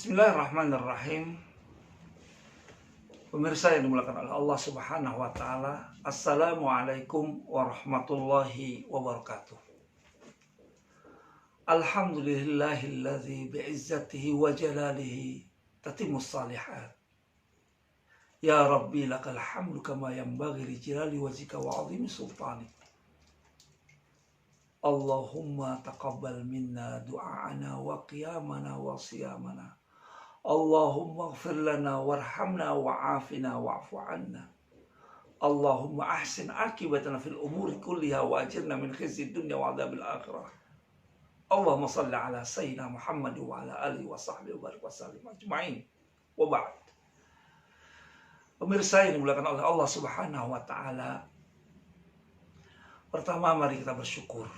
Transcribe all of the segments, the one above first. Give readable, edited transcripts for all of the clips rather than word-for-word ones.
Bismillahirrahmanirrahim. Pemirsa yang dimuliakan oleh Allah Subhanahu wa taala, Assalamualaikum warahmatullahi wabarakatuh. Alhamdulillahilladzi bi'izzatihi wa jalalihi tatimmus shalihat. Ya Rabbi lakal hamdu kama yanbaghi li jalali wajhika wa 'azimi sultanik. Allahumma taqabbal minna du'ana wa qiyamana wa siyamana. Allahumma ighfir lana warhamna wa'afina wa'fu 'anna. Allahumma ahsin akibatana fil umuri kulliha wa ajirna min khizyid dunya wa 'adzabil akhirah. Allahumma shalli ala sayyidina Muhammad wa ala alihi wa sahbihi wa barik wa sallim ajma'in. Wa ba'd. Pemirsa yang dimuliakan oleh Allah Subhanahu wa taala, pertama mari kita bersyukur.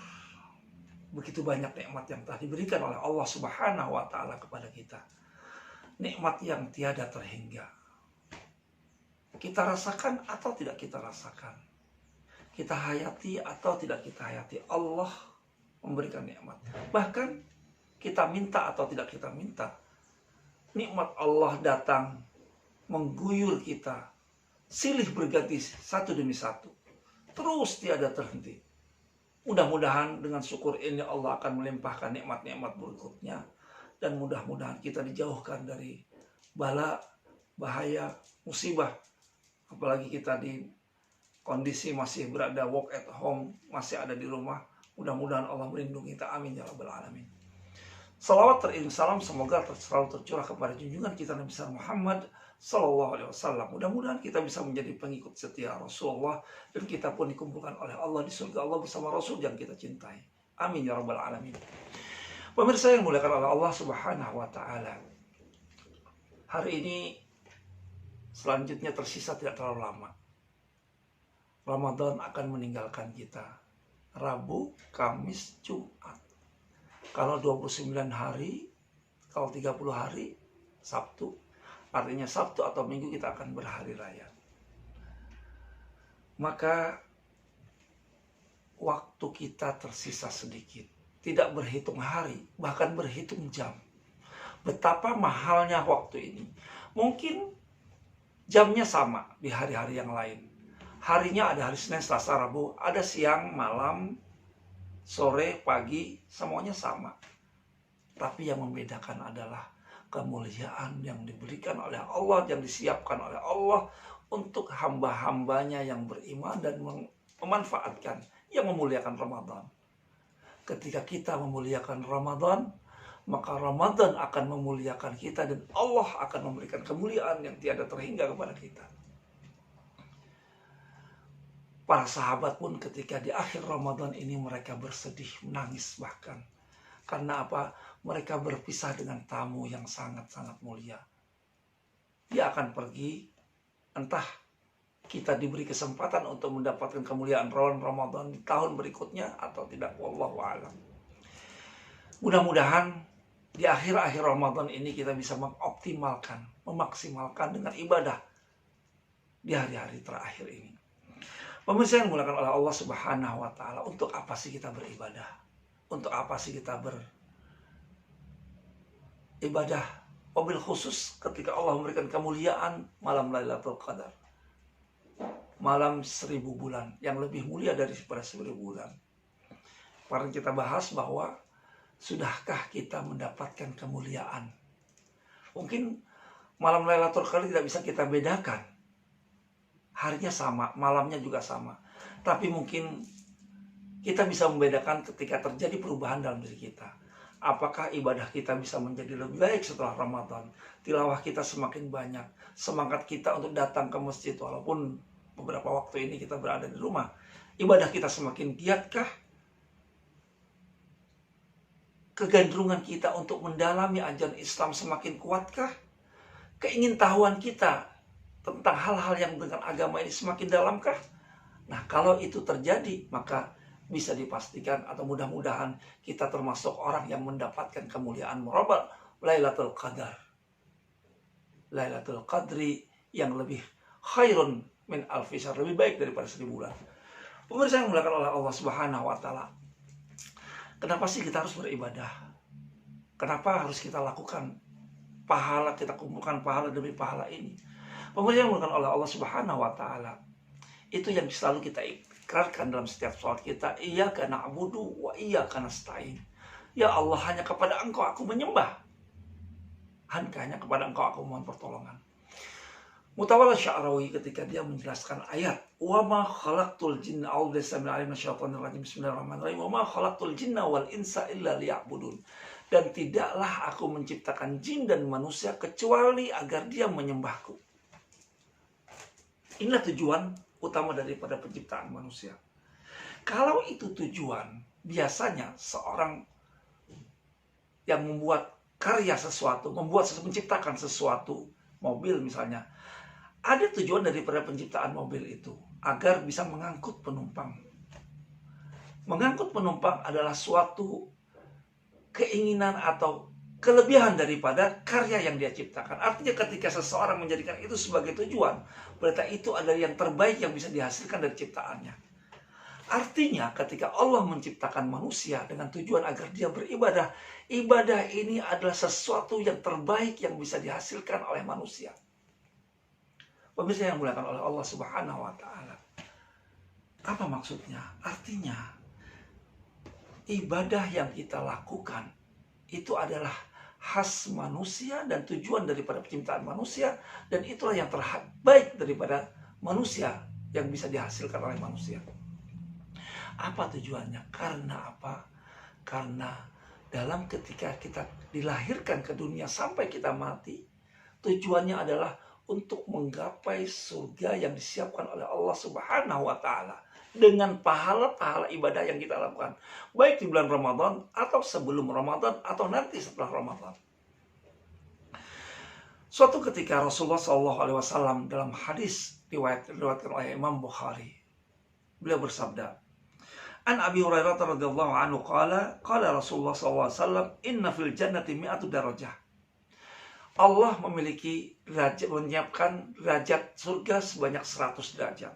Begitu banyak nikmat yang telah diberikan oleh Allah Subhanahu wa taala kepada kita. Nikmat yang tiada terhingga. Kita rasakan atau tidak kita rasakan. Kita hayati atau tidak kita hayati. Allah memberikan nikmat. Bahkan kita minta atau tidak kita minta. Nikmat Allah datang mengguyur kita. Silih berganti satu demi satu. Terus tiada terhenti. Mudah-mudahan dengan syukur ini Allah akan melimpahkan nikmat-nikmat berikutnya. Dan mudah-mudahan kita dijauhkan dari bala, bahaya, musibah. Apalagi kita di kondisi masih berada work at home, masih ada di rumah. Mudah-mudahan Allah melindungi kita. Amin ya rabbal alamin. Salawat teriring salam semoga selalu tercurah kepada junjungan kita Nabi Muhammad Sallallahu Alaihi Wasallam. Mudah-mudahan kita bisa menjadi pengikut setia Rasulullah dan kita pun dikumpulkan oleh Allah di surga Allah bersama Rasul yang kita cintai. Amin ya rabbal alamin. Pemirsa yang dimuliakan oleh Allah Subhanahu wa taala. Hari ini selanjutnya tersisa tidak terlalu lama. Ramadan akan meninggalkan kita. Rabu, Kamis, Jumat. Kalau 29 hari, kalau 30 hari, Sabtu. Artinya Sabtu atau Minggu kita akan berhari raya. Maka waktu kita tersisa sedikit. Tidak berhitung hari, bahkan berhitung jam. Betapa mahalnya waktu ini. Mungkin jamnya sama di hari-hari yang lain. Harinya ada hari Senin, Selasa, Rabu. Ada siang, malam, sore, pagi, semuanya sama. Tapi yang membedakan adalah kemuliaan yang diberikan oleh Allah, yang disiapkan oleh Allah untuk hamba-hambanya yang beriman dan memanfaatkan, yang memuliakan Ramadan. Ketika kita memuliakan Ramadan, maka Ramadan akan memuliakan kita dan Allah akan memberikan kemuliaan yang tiada terhingga kepada kita. Para sahabat pun ketika di akhir Ramadan ini mereka bersedih, menangis bahkan. Karena apa? Mereka berpisah dengan tamu yang sangat-sangat mulia. Dia akan pergi, entah kita diberi kesempatan untuk mendapatkan kemuliaan Ramadan di tahun berikutnya atau tidak. Wallahu a'lam. Mudah-mudahan di akhir-akhir Ramadan ini kita bisa mengoptimalkan, memaksimalkan dengan ibadah di hari-hari terakhir ini. Pemirsa yang dimuliakan oleh Allah Subhanahu wa taala, untuk apa sih kita beribadah? Untuk apa sih kita beribadah? Wabil khusus ketika Allah memberikan kemuliaan malam Lailatul Qadar. Malam 1000 bulan, yang lebih mulia daripada 1000 bulan. Kemarin kita bahas bahwa sudahkah kita mendapatkan kemuliaan? Mungkin malam Lailatul Qadar tidak bisa kita bedakan. Harinya sama, malamnya juga sama. Tapi mungkin kita bisa membedakan ketika terjadi perubahan dalam diri kita. Apakah ibadah kita bisa menjadi lebih baik setelah Ramadan? Tilawah kita semakin banyak. Semangat kita untuk datang ke masjid. Walaupun beberapa waktu ini kita berada di rumah. Ibadah kita semakin giatkah? Kegandrungan kita untuk mendalami ajaran Islam semakin kuatkah? Keingintahuan kita tentang hal-hal yang dengan agama ini semakin dalamkah? Nah, kalau itu terjadi, maka bisa dipastikan atau mudah-mudahan kita termasuk orang yang mendapatkan kemuliaan merobak Lailatul Qadar. Lailatul Qadri yang lebih khairun min alfi syahr, lebih baik daripada 1000 bulan. Pemirsa yang dimuliakan oleh Allah Subhanahu wa taala. Kenapa sih kita harus beribadah? Kenapa harus kita lakukan pahala, kita kumpulkan pahala demi pahala ini. Pemirsa yang dimuliakan oleh Allah Subhanahu wa taala. Itu yang selalu kita ikrarkan dalam setiap salat kita, iyyaka na'budu wa iyyaka nasta'in. Ya Allah, hanya kepada Engkau aku menyembah. Hanya kepada Engkau aku mohon pertolongan. Mutawalla Sya'rawi ketika dia menjelaskan ayat wa ma khalaqtul jinna bismillahirrahmanirrahim wa ma khalaqtul jinna wal insa illa liya'budun. Dan tidaklah aku menciptakan jin dan manusia kecuali agar dia menyembahku. Inilah tujuan utama daripada penciptaan manusia. Kalau itu tujuan, biasanya seorang yang membuat karya sesuatu, menciptakan sesuatu, mobil misalnya, ada tujuan daripada penciptaan mobil itu agar bisa mengangkut penumpang. Mengangkut penumpang adalah suatu keinginan atau kelebihan daripada karya yang dia ciptakan. Artinya ketika seseorang menjadikan itu sebagai tujuan, berarti itu adalah yang terbaik yang bisa dihasilkan dari ciptaannya. Artinya ketika Allah menciptakan manusia dengan tujuan agar dia beribadah, ibadah ini adalah sesuatu yang terbaik yang bisa dihasilkan oleh manusia. Pemirsa yang dimuliakan oleh Allah Subhanahu wa taala. Apa maksudnya? Artinya ibadah yang kita lakukan itu adalah khas manusia dan tujuan daripada penciptaan manusia, dan itulah yang terbaik daripada manusia yang bisa dihasilkan oleh manusia. Apa tujuannya? Karena apa? Karena dalam ketika kita dilahirkan ke dunia sampai kita mati, tujuannya adalah untuk menggapai surga yang disiapkan oleh Allah Subhanahu wa taala dengan pahala-pahala ibadah yang kita lakukan, baik di bulan Ramadan atau sebelum Ramadan atau nanti setelah Ramadan. Suatu ketika Rasulullah SAW dalam hadis diriwayatkan oleh Imam Bukhari, beliau bersabda, An Abi Hurairah radhiyallahu anhu qala Rasulullah SAW, inna fil jannati mi'atu darajah. Allah memiliki derajat, menyiapkan derajat surga sebanyak 100 derajat.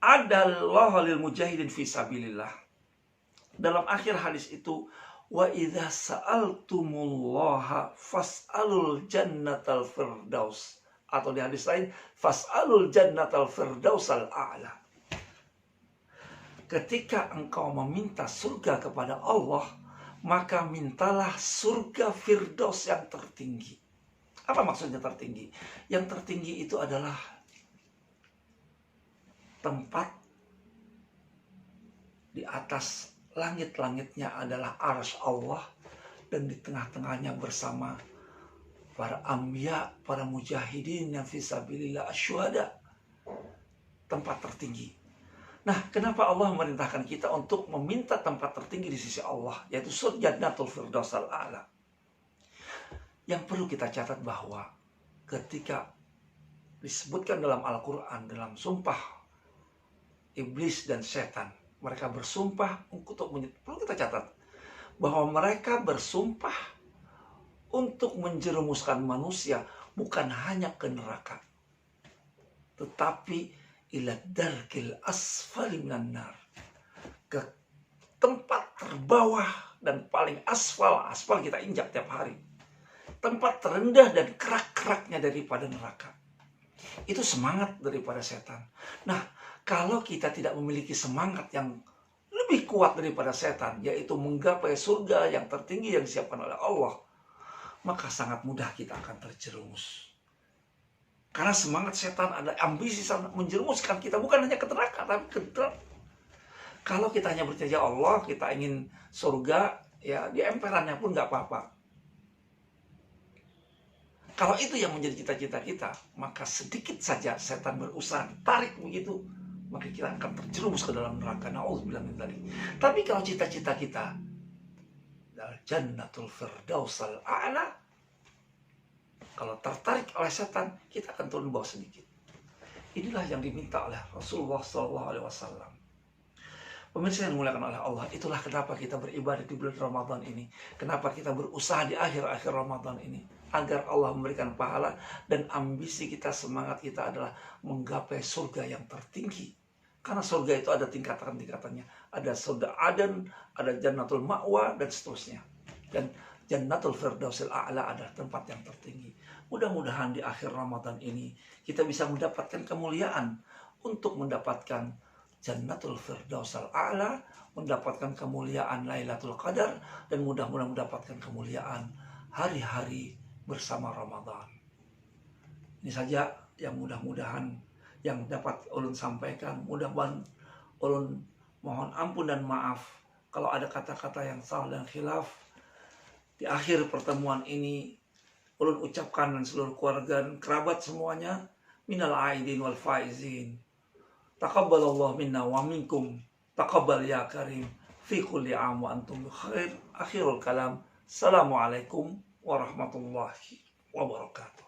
Adallahu lil mujahidin fi sabilillah. Dalam akhir hadis itu, wa idza sa'altumullaha fas'alul jannatal firdaus. Atau di hadis lain, fas'alul jannatal firdausal a'la. Ketika engkau meminta surga kepada Allah, maka mintalah surga Firdaus yang tertinggi. Apa maksudnya tertinggi? Yang tertinggi itu adalah tempat di atas langit-langitnya adalah arsy Allah, dan di tengah-tengahnya bersama para anbiya, para mujahidin yang fisabilillah asyuhada. Tempat tertinggi. Nah, kenapa Allah memerintahkan kita untuk meminta tempat tertinggi di sisi Allah, yaitu surga Jannatul Firdausal A'la? Yang perlu kita catat bahwa ketika disebutkan dalam Al-Quran, dalam sumpah iblis dan setan, mereka bersumpah untuk perlu kita catat bahwa mereka bersumpah untuk menjerumuskan manusia bukan hanya ke neraka, tetapi ila darkil asfali minan nar, ke tempat terbawah dan paling aspal kita injak tiap hari, tempat terendah dan kerak-keraknya daripada neraka. Itu semangat daripada setan. Nah, kalau kita tidak memiliki semangat yang lebih kuat daripada setan, yaitu menggapai surga yang tertinggi yang disiapkan oleh Allah, maka sangat mudah kita akan terjerumus. Karena semangat setan ada ambisi menjerumuskan kita bukan hanya ke neraka, tapi ke neraka. Kalau kita hanya percaya Allah, kita ingin surga, ya di emperannya pun nggak apa-apa. Kalau itu yang menjadi cita-cita kita, maka sedikit saja setan berusaha tarik begitu, maka kita akan terjerumus ke dalam neraka. Na'udzubillah min dzalik. Tapi kalau cita-cita kita adalah Jannatul Firdausal A'la, kalau tertarik oleh setan, kita akan turun bawah sedikit. Inilah yang diminta oleh Rasulullah SAW. Pemirsa yang dimuliakan oleh Allah, itulah kenapa kita beribadah di bulan Ramadan ini. Kenapa kita berusaha di akhir-akhir Ramadan ini. Agar Allah memberikan pahala, dan ambisi kita, semangat kita adalah menggapai surga yang tertinggi. Karena surga itu ada tingkatan-tingkatannya. Ada surga Aden, ada Jannatul Ma'wa, dan seterusnya. Dan Jannatul Firdausil A'la adalah tempat yang tertinggi. Mudah-mudahan di akhir Ramadan ini kita bisa mendapatkan kemuliaan untuk mendapatkan Jannatul Firdausil A'la, mendapatkan kemuliaan Lailatul Qadar, dan mudah-mudahan mendapatkan kemuliaan hari-hari bersama Ramadan. Ini saja yang mudah-mudahan yang dapat ulun sampaikan. Mudah-mudahan ulun mohon ampun dan maaf kalau ada kata-kata yang salah dan khilaf. Di akhir pertemuan ini ulun ucapkan dan seluruh keluarga dan kerabat semuanya, minal aidin wal faizin. Taqabbalallahu minna wa minkum. Taqabbal ya karim. Fi kulli am wa antum khair. Akhirul kalam. Assalamualaikum warahmatullahi wabarakatuh.